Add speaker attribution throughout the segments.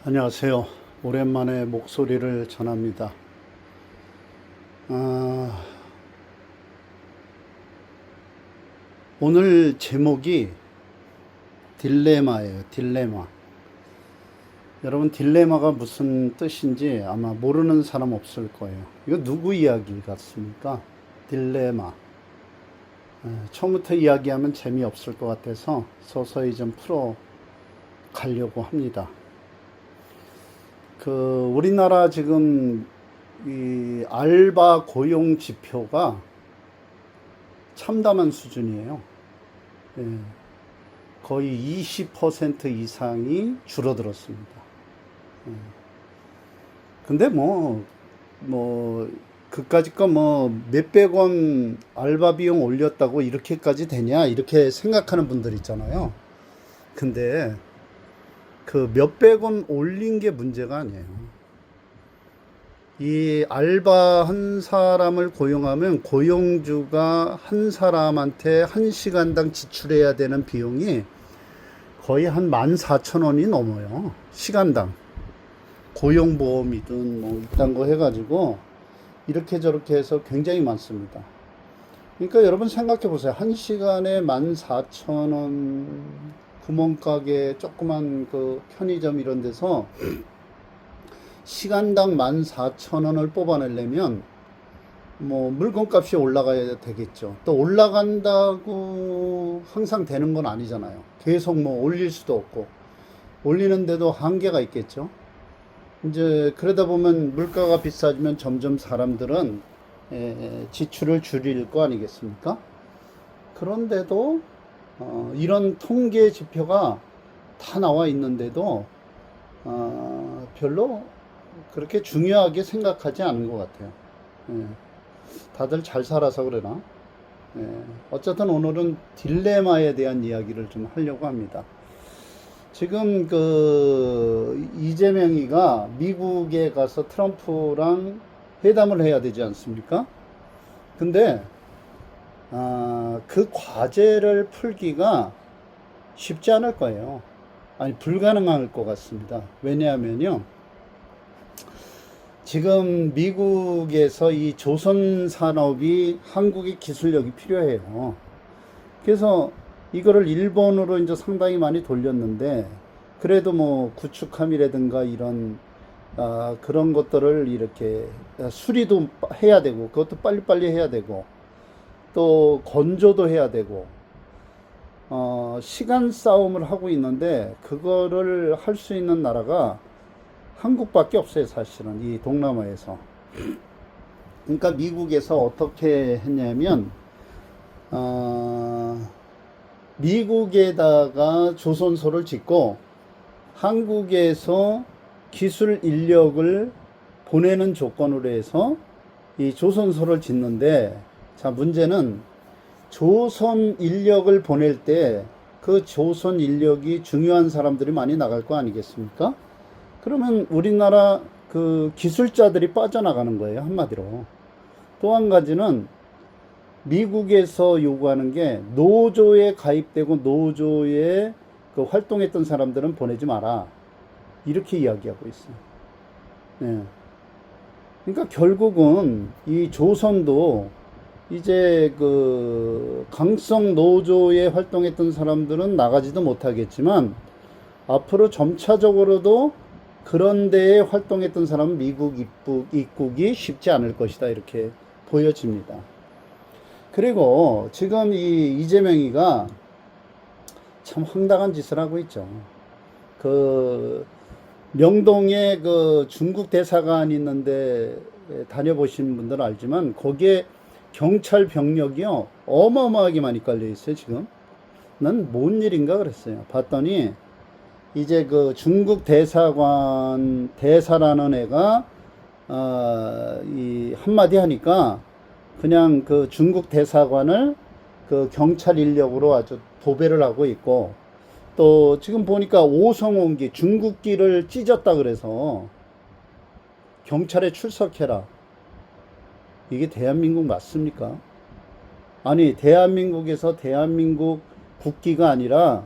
Speaker 1: 안녕하세요. 오랜만에 목소리를 전합니다. 아, 오늘 제목이 딜레마예요. 딜레마. 여러분, 딜레마가 무슨 뜻인지 아마 모르는 사람 없을 거예요. 이거 누구 이야기 같습니까? 딜레마. 처음부터 이야기하면 재미없을 것 같아서 서서히 좀 풀어 가려고 합니다. 우리나라 지금 이 알바 고용 지표가 참담한 수준이에요. 예, 거의 20% 이상이 줄어들었습니다. 근데 그까짓 거 몇백 원 알바 비용 올렸다고 이렇게까지 되냐? 이렇게 생각하는 분들 있잖아요. 근데 그 몇백 원 올린 게 문제가 아니에요. 이 알바 한 사람을 고용하면 고용주가 한 사람한테 한 시간당 지출해야 되는 비용이 거의 한 14,000원이 넘어요. 시간당. 고용보험이든 이딴 거 해가지고 이렇게 저렇게 해서 굉장히 많습니다. 그러니까 여러분 생각해 보세요. 한 시간에 14,000원 구멍가게 조그만 그 편의점 이런 데서 시간당 14,000원을 뽑아내려면 물건값이 올라가야 되겠죠. 또 올라간다고 항상 되는 건 아니잖아요. 계속 올릴 수도 없고 올리는데도 한계가 있겠죠. 이제 그러다 보면 물가가 비싸지면 점점 사람들은 지출을 줄일 거 아니겠습니까? 그런데도 이런 통계 지표가 다 나와 있는데도 별로 그렇게 중요하게 생각하지 않은 것 같아요. 다들 잘 살아서 그러나. 어쨌든 오늘은 딜레마에 대한 이야기를 좀 하려고 합니다. 지금 이재명이가 미국에 가서 트럼프랑 회담을 해야 되지 않습니까? 근데 그 과제를 풀기가 쉽지 않을 거예요. 아니, 불가능할 것 같습니다. 왜냐하면요, 지금 미국에서 이 조선 산업이 한국의 기술력이 필요해요. 그래서 이거를 일본으로 이제 상당히 많이 돌렸는데, 그래도 구축함이라든가 이런 그런 것들을 이렇게 수리도 해야 되고, 그것도 빨리빨리 해야 되고, 또 건조도 해야 되고, 시간 싸움을 하고 있는데, 그거를 할 수 있는 나라가 한국밖에 없어요, 사실은. 이 동남아에서. 그러니까 미국에서 어떻게 했냐면, 미국에다가 조선소를 짓고 한국에서 기술 인력을 보내는 조건으로 해서 이 조선소를 짓는데, 자, 문제는 조선 인력을 보낼 때 그 조선 인력이 중요한 사람들이 많이 나갈 거 아니겠습니까? 그러면 우리나라 그 기술자들이 빠져나가는 거예요, 한마디로. 또 한 가지는 미국에서 요구하는 게 노조에 가입되고 노조에 그 활동했던 사람들은 보내지 마라. 이렇게 이야기하고 있어요. 네. 그러니까 결국은 이 조선도 이제 그 강성 노조에 활동했던 사람들은 나가지도 못하겠지만 앞으로 점차적으로도 그런 데에 활동했던 사람은 미국 입국이 쉽지 않을 것이다, 이렇게 보여집니다. 그리고 지금 이 이재명이가 참 황당한 짓을 하고 있죠. 명동에 그 중국 대사관 있는데 다녀보신 분들은 알지만 거기에 경찰 병력이요 어마어마하게 많이 깔려 있어요. 지금 난 뭔 일인가 그랬어요. 봤더니 이제 그 중국 대사라는 애가 이 한마디 하니까 그냥 그 중국 대사관을 그 경찰 인력으로 아주 도배를 하고 있고, 또 지금 보니까 오성홍기 중국기를 찢었다 그래서 경찰에 출석해라. 이게 대한민국 맞습니까? 아니, 대한민국에서 대한민국 국기가 아니라,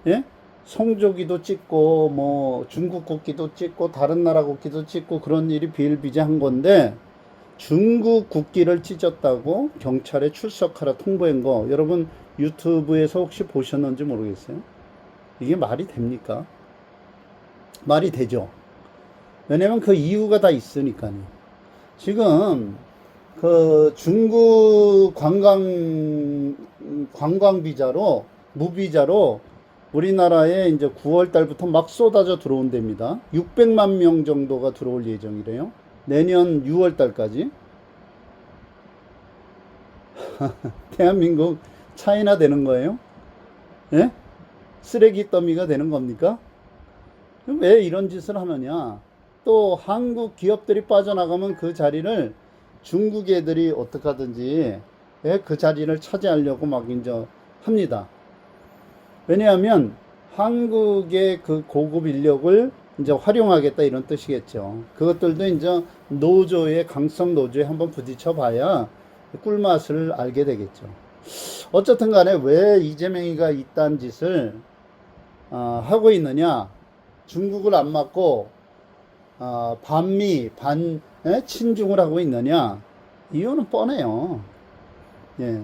Speaker 1: 예? 송조기도 찍고 뭐 중국 국기도 찍고 다른 나라 국기도 찍고 그런 일이 비일비재한 건데 중국 국기를 찢었다고 경찰에 출석하라 통보한 거 여러분 유튜브에서 혹시 보셨는지 모르겠어요. 이게 말이 됩니까? 말이 되죠. 왜냐면 그 이유가 다 있으니까요. 지금 그 중국 관광 비자로 무비자로 우리나라에 이제 9월 달부터 막 쏟아져 들어온답니다. 600만 명 정도가 들어올 예정이래요. 내년 6월 달까지. 대한민국 차이나 되는 거예요? 예? 쓰레기 더미가 되는 겁니까? 왜 이런 짓을 하느냐? 또 한국 기업들이 빠져나가면 그 자리를 중국 애들이 어떻게 하든지 그 자리를 차지하려고 막 이제 합니다. 왜냐하면 한국의 그 고급 인력을 이제 활용하겠다 이런 뜻이겠죠. 그것들도 이제 노조의 강성 노조에 한번 부딪혀 봐야 꿀맛을 알게 되겠죠. 어쨌든 간에 왜 이재명이가 이딴 짓을 하고 있느냐? 중국을 안 맞고 반미 친중을 하고 있느냐? 이유는 뻔해요. 예.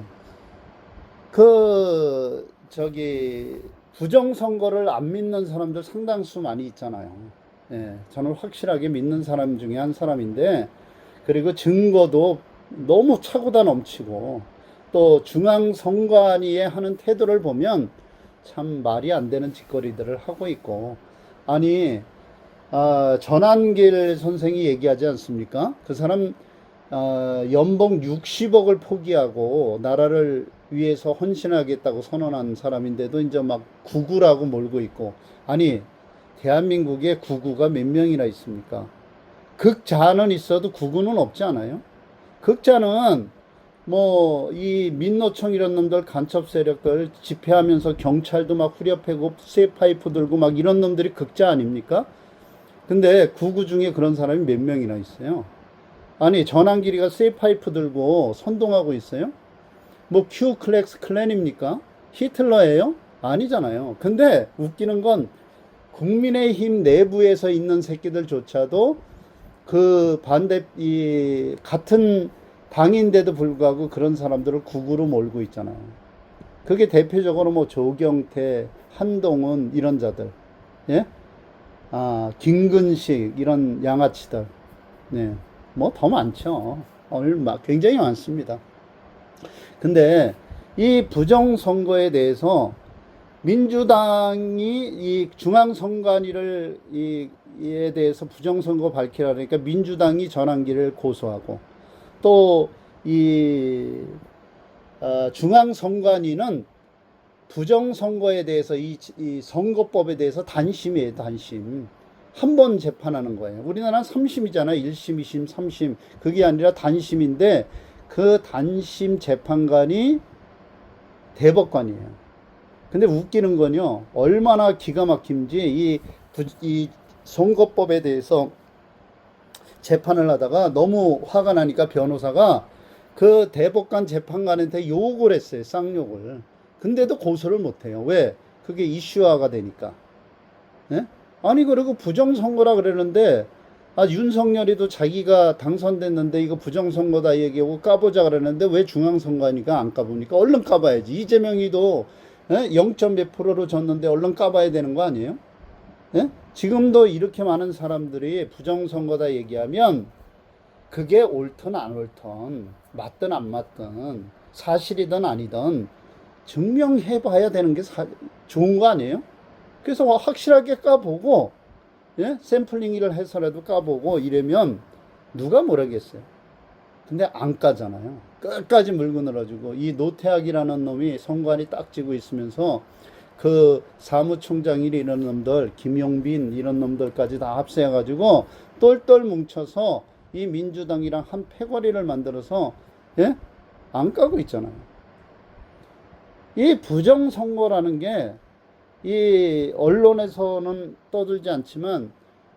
Speaker 1: 부정선거를 안 믿는 사람들 상당수 많이 있잖아요. 예. 저는 확실하게 믿는 사람 중에 한 사람인데, 그리고 증거도 너무 차고다 넘치고, 또 중앙선관위에 하는 태도를 보면 참 말이 안 되는 짓거리들을 하고 있고, 아니, 전한길 선생이 얘기하지 않습니까? 그 사람 연봉 60억을 포기하고 나라를 위해서 헌신하겠다고 선언한 사람인데도 이제 막 구구라고 몰고 있고, 아니 대한민국에 구구가 몇 명이나 있습니까? 극자는 있어도 구구는 없지 않아요? 극자는 뭐 이 민노총 이런 놈들 간첩 세력들 집회하면서 경찰도 막 후려패고 쇠파이프 들고 막 이런 놈들이 극자 아닙니까? 근데 구구 중에 그런 사람이 몇 명이나 있어요? 아니 전한길이가 쇠파이프 들고 선동하고 있어요? 뭐 큐클렉스 클랜입니까? 히틀러예요? 아니잖아요. 근데 웃기는 건 국민의힘 내부에서 있는 새끼들조차도 그 같은 당인데도 불구하고 그런 사람들을 구구로 몰고 있잖아요. 그게 대표적으로 뭐 조경태, 한동훈 이런 자들, 예? 김근식 이런 양아치들, 네, 뭐 더 많죠. 굉장히 많습니다. 근데 이 부정선거에 대해서 민주당이 이 중앙선관위를 이에 대해서 부정선거 밝히라 그러니까 민주당이 전환기를 고소하고 또 이 중앙선관위는 부정선거에 대해서 이 선거법에 대해서 단심이에요, 단심. 한 번 재판하는 거예요. 우리나라는 3심이잖아요. 1심, 2심, 3심. 그게 아니라 단심인데 그 단심 재판관이 대법관이에요. 근데 웃기는 건요, 얼마나 기가 막힌지 이 선거법에 대해서 재판을 하다가 너무 화가 나니까 변호사가 그 대법관 재판관한테 욕을 했어요. 쌍욕을. 근데도 고소를 못해요. 왜? 그게 이슈화가 되니까. 예? 아니 그리고 부정선거라 그러는데 윤석열이도 자기가 당선됐는데 이거 부정선거다 얘기하고 까보자 그러는데 왜 중앙선관위가 안 까봅니까? 얼른 까봐야지. 이재명이도 0. 몇 프로로 졌는데 얼른 까봐야 되는 거 아니에요? 예? 지금도 이렇게 많은 사람들이 부정선거다 얘기하면 그게 옳든 안 옳든 맞든 안 맞든 사실이든 아니든 증명해봐야 되는 게 좋은 거 아니에요? 그래서 확실하게 까보고 샘플링을 해서라도 까보고 이러면 누가 뭐라겠어요. 근데 안 까잖아요. 끝까지 물고 늘어지고 이 노태학이라는 놈이 선관위 딱 쥐고 있으면서 그 사무총장 이런 놈들 김용빈 이런 놈들까지 다 합세해가지고 똘똘 뭉쳐서 이 민주당이랑 한 패거리를 만들어서 안 까고 있잖아요. 이 부정선거라는 게 이 언론에서는 떠들지 않지만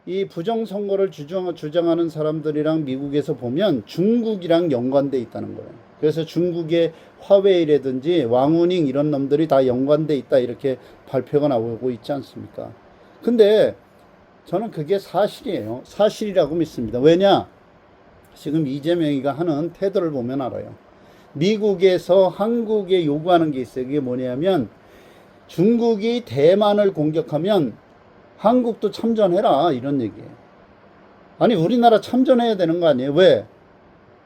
Speaker 1: 이 부정선거를 주장하는 사람들이랑 미국에서 보면 중국이랑 연관돼 있다는 거예요. 그래서 중국의 화웨이라든지 왕우닝 이런 놈들이 다 연관돼 있다 이렇게 발표가 나오고 있지 않습니까? 근데 저는 그게 사실이에요. 사실이라고 믿습니다. 왜냐? 지금 이재명이가 하는 태도를 보면 알아요. 미국에서 한국에 요구하는 게 있어요. 그게 뭐냐면 중국이 대만을 공격하면 한국도 참전해라 이런 얘기예요. 아니 우리나라 참전해야 되는 거 아니에요? 왜?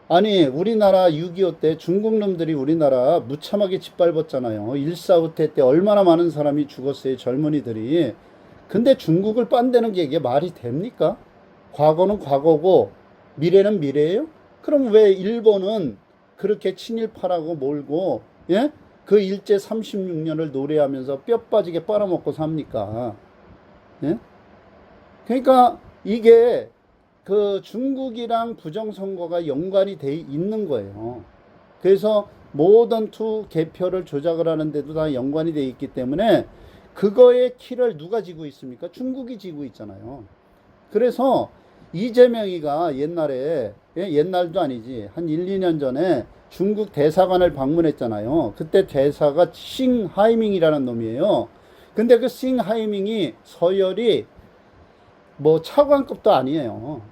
Speaker 1: 아니 우리나라 6.25 때 중국 놈들이 우리나라 무참하게 짓밟았잖아요. 1.4 후퇴 때 얼마나 많은 사람이 죽었어요. 젊은이들이. 근데 중국을 빤대는 게 이게 말이 됩니까? 과거는 과거고 미래는 미래예요? 그럼 왜 일본은 그렇게 친일파라고 몰고 예? 그 일제 36년을 노래하면서 뼈 빠지게 빨아먹고 삽니까? 예? 그러니까 이게 그 중국이랑 부정선거가 연관이 돼 있는 거예요. 그래서 모던 투 개표를 조작을 하는데도 다 연관이 돼 있기 때문에 그거의 키를 누가 지고 있습니까? 중국이 지고 있잖아요. 그래서 이재명이가 옛날에 옛날도 아니지 한 1, 2년 전에 중국 대사관을 방문했잖아요. 그때 대사가 싱하이밍이라는 놈이에요. 근데 그 싱하이밍이 서열이 뭐 차관급도 아니에요.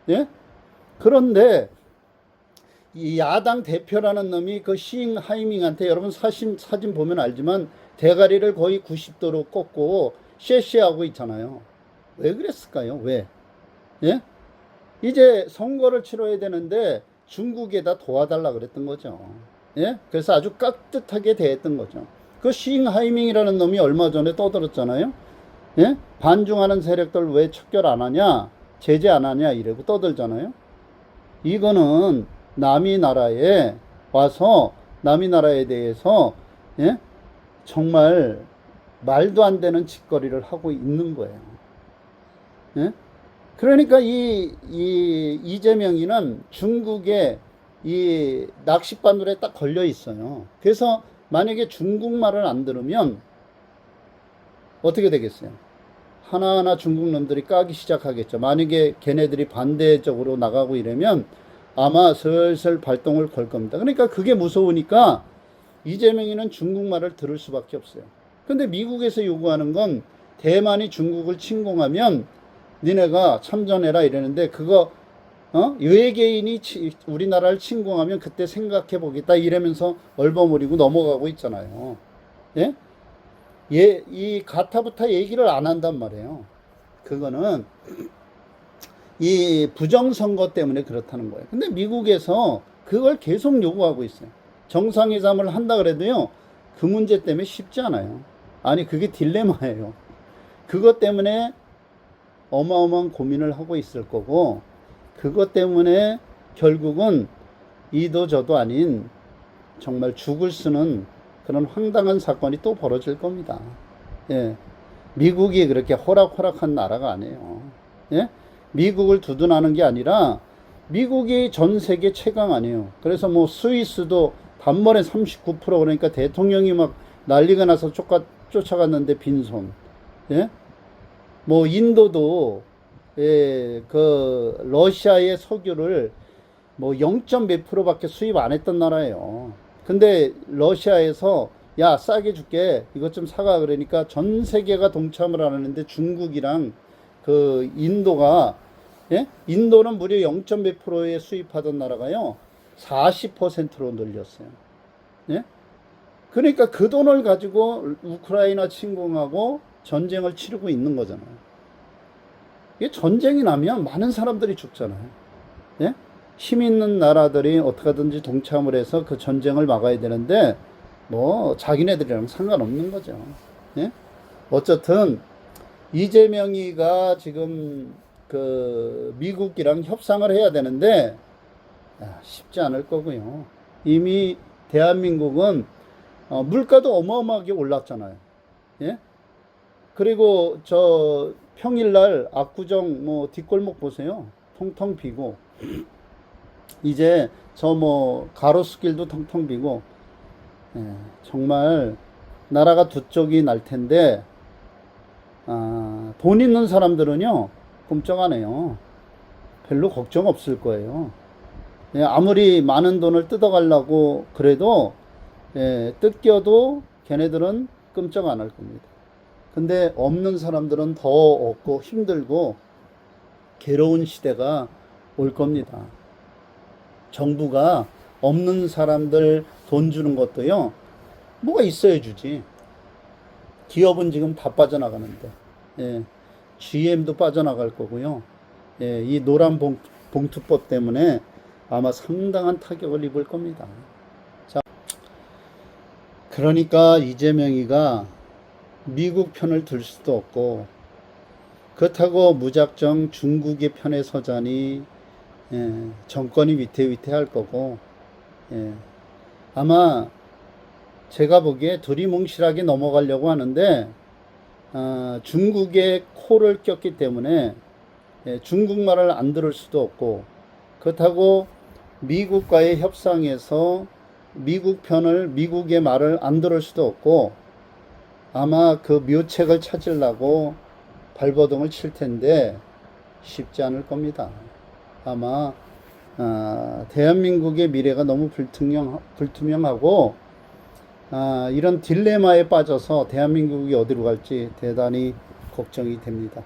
Speaker 1: 예? 그런데 이 야당 대표라는 놈이 그 싱하이밍한테 여러분 사진 보면 알지만 대가리를 거의 90도로 꺾고 쉐쉐하고 있잖아요. 왜 그랬을까요? 왜? 예? 이제 선거를 치러야 되는데 중국에다 도와달라 그랬던 거죠. 예? 그래서 아주 깍듯하게 대했던 거죠. 그 싱하이밍이라는 놈이 얼마 전에 떠들었잖아요. 예? 반중하는 세력들 왜 척결 안 하냐? 제재 안 하냐? 이러고 떠들잖아요. 이거는 남이 나라에 와서 남이 나라에 대해서 예? 정말 말도 안 되는 짓거리를 하고 있는 거예요. 예? 그러니까 이재명이는 중국의 이 낚싯바늘에 딱 걸려 있어요. 그래서 만약에 중국말을 안 들으면 어떻게 되겠어요? 하나하나 중국 놈들이 까기 시작하겠죠. 만약에 걔네들이 반대적으로 나가고 이러면 아마 슬슬 발동을 걸 겁니다. 그러니까 그게 무서우니까 이재명이는 중국말을 들을 수밖에 없어요. 근데 미국에서 요구하는 건 대만이 중국을 침공하면 니네가 참전해라 이러는데 그거 외계인이 우리나라를 침공하면 그때 생각해 보겠다 이러면서 얼버무리고 넘어가고 있잖아요. 예? 이 가타부타 얘기를 안 한단 말이에요. 그거는 이 부정선거 때문에 그렇다는 거예요. 근데 미국에서 그걸 계속 요구하고 있어요. 정상회담을 한다 그래도요, 그 문제 때문에 쉽지 않아요. 아니, 그게 딜레마예요. 그것 때문에 어마어마한 고민을 하고 있을 거고, 그것 때문에 결국은 이도 저도 아닌 정말 죽을 쓰는 그런 황당한 사건이 또 벌어질 겁니다. 예. 미국이 그렇게 호락호락한 나라가 아니에요. 예? 미국을 두둔하는 게 아니라 미국이 전 세계 최강 아니에요. 그래서 뭐 스위스도 단번에 39% 그러니까 대통령이 막 난리가 나서 쫓아갔는데 빈손. 예? 뭐 인도도 그 러시아의 석유를 뭐 0. 몇 프로밖에 수입 안 했던 나라예요. 근데 러시아에서 야 싸게 줄게 이것 좀 사가 그러니까 전 세계가 동참을 하는데 중국이랑 그 인도가 예? 인도는 무려 0. 몇 프로에 수입하던 나라가요 40%로 늘렸어요. 예? 그러니까 그 돈을 가지고 우크라이나 침공하고 전쟁을 치르고 있는 거잖아요. 이게 전쟁이 나면 많은 사람들이 죽잖아요. 예? 힘 있는 나라들이 어떻게든지 동참을 해서 그 전쟁을 막아야 되는데 뭐 자기네들이랑 상관없는 거죠. 예? 어쨌든 이재명이가 지금 그 미국이랑 협상을 해야 되는데 쉽지 않을 거고요. 이미 대한민국은 물가도 어마어마하게 올랐잖아요. 예? 그리고 저 평일날 압구정 뭐 뒷골목 보세요. 통통 비고 이제 저 뭐 가로수길도 텅텅 비고 예, 정말 나라가 두 쪽이 날 텐데 돈 있는 사람들은요 꼼짝 안 해요. 별로 걱정 없을 거예요. 예, 아무리 많은 돈을 뜯어가려고 그래도 예, 뜯겨도 걔네들은 끔찍 안 할 겁니다. 근데 없는 사람들은 더 없고 힘들고 괴로운 시대가 올 겁니다. 정부가 없는 사람들 돈 주는 것도요, 뭐가 있어야 주지. 기업은 지금 다 빠져나가는데, 예, GM도 빠져나갈 거고요. 예, 이 노란 봉투법 때문에 아마 상당한 타격을 입을 겁니다. 자, 그러니까 이재명이가 미국 편을 들 수도 없고, 그렇다고 무작정 중국의 편에 서자니 예, 정권이 위태위태할 거고, 예, 아마 제가 보기에 두리뭉실하게 넘어가려고 하는데 중국의 코를 꼈기 때문에 예, 중국말을 안 들을 수도 없고, 그렇다고 미국과의 협상에서 미국의 말을 안 들을 수도 없고, 아마 그 묘책을 찾으려고 발버둥을 칠 텐데 쉽지 않을 겁니다. 아마 대한민국의 미래가 너무 불투명하고 이런 딜레마에 빠져서 대한민국이 어디로 갈지 대단히 걱정이 됩니다.